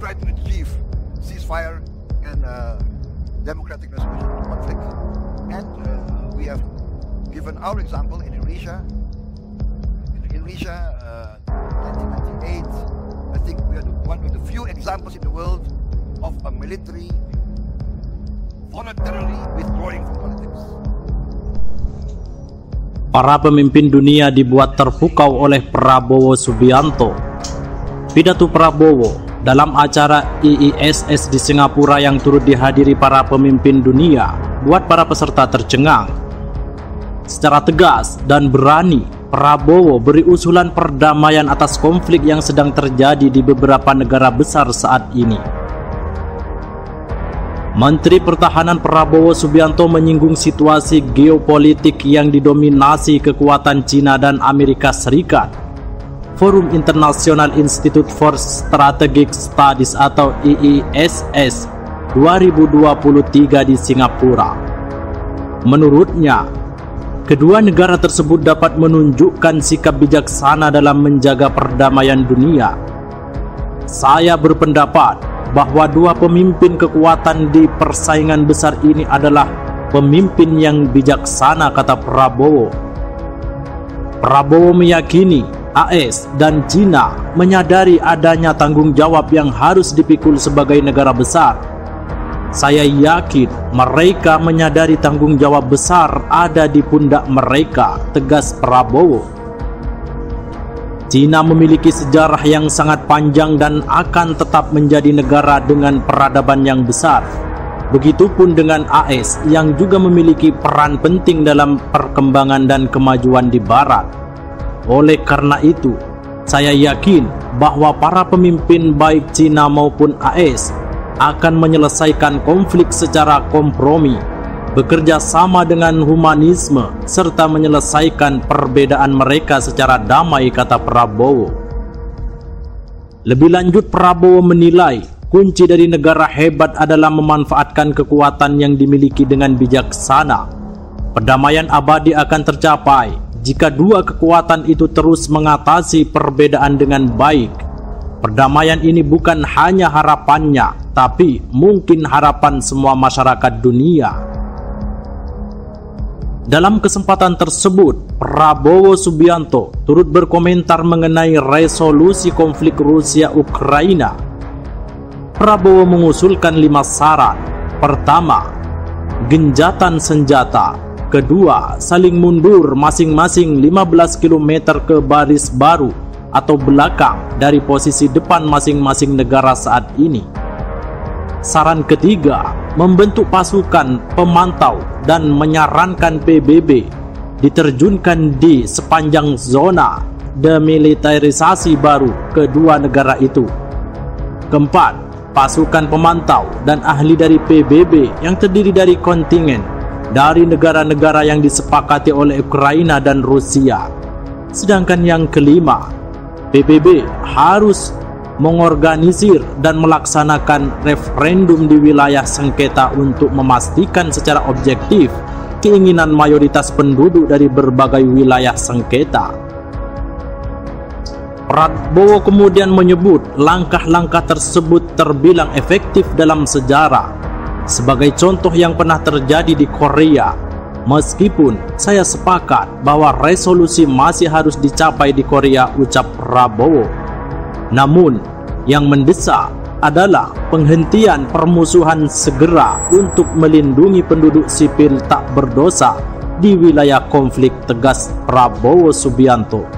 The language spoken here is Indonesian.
try to achieve ceasefire and democratic resolution of conflict. And we have given our example in Indonesia. In Indonesia, 1998, I think we are one of the few examples in the world of a military voluntarily withdrawing from politics. Para pemimpin dunia dibuat terpukau oleh Prabowo Subianto. Pidato Prabowo dalam acara IISS di Singapura yang turut dihadiri para pemimpin dunia buat para peserta tercengang. Secara tegas dan berani, Prabowo beri usulan perdamaian atas konflik yang sedang terjadi di beberapa negara besar saat ini. Menteri Pertahanan Prabowo Subianto menyinggung situasi geopolitik yang didominasi kekuatan Cina dan Amerika Serikat. Forum International Institute for Strategic Studies atau IISS 2023 di Singapura. Menurutnya, kedua negara tersebut dapat menunjukkan sikap bijaksana dalam menjaga perdamaian dunia. Saya berpendapat bahwa dua pemimpin kekuatan di persaingan besar ini adalah pemimpin yang bijaksana, kata Prabowo. Prabowo meyakini AS dan China menyadari adanya tanggung jawab yang harus dipikul sebagai negara besar. Saya yakin mereka menyadari tanggung jawab besar ada di pundak mereka, tegas Prabowo. China memiliki sejarah yang sangat panjang dan akan tetap menjadi negara dengan peradaban yang besar. Begitupun dengan AS yang juga memiliki peran penting dalam perkembangan dan kemajuan di Barat. Oleh karena itu, saya yakin bahwa para pemimpin baik China maupun AS akan menyelesaikan konflik secara kompromi, bekerja sama dengan humanisme, serta menyelesaikan perbedaan mereka secara damai, kata Prabowo. Lebih lanjut, Prabowo menilai kunci dari negara hebat adalah memanfaatkan kekuatan yang dimiliki dengan bijaksana. Perdamaian abadi akan tercapai jika dua kekuatan itu terus mengatasi perbedaan dengan baik. Perdamaian ini bukan hanya harapannya, tapi mungkin harapan semua masyarakat dunia. Dalam kesempatan tersebut, Prabowo Subianto turut berkomentar mengenai resolusi konflik Rusia-Ukraina. Prabowo mengusulkan 5 saran. Pertama, genjatan senjata. Kedua, saling mundur masing-masing 15 km ke baris baru atau belakang dari posisi depan masing-masing negara saat ini. Saran ketiga, membentuk pasukan pemantau dan menyarankan PBB diterjunkan di sepanjang zona demilitarisasi baru kedua negara itu. Keempat, pasukan pemantau dan ahli dari PBB yang terdiri dari kontingen dari negara-negara yang disepakati oleh Ukraina dan Rusia. Sedangkan yang kelima, PBB harus mengorganisir dan melaksanakan referendum di wilayah sengketa untuk memastikan secara objektif keinginan mayoritas penduduk dari berbagai wilayah sengketa. Prabowo kemudian menyebut langkah-langkah tersebut terbilang efektif dalam sejarah. Sebagai contoh yang pernah terjadi di Korea, meskipun saya sepakat bahwa resolusi masih harus dicapai di Korea, ucap Prabowo. Namun, yang mendesak adalah penghentian permusuhan segera untuk melindungi penduduk sipil tak berdosa di wilayah konflik, tegas Prabowo Subianto.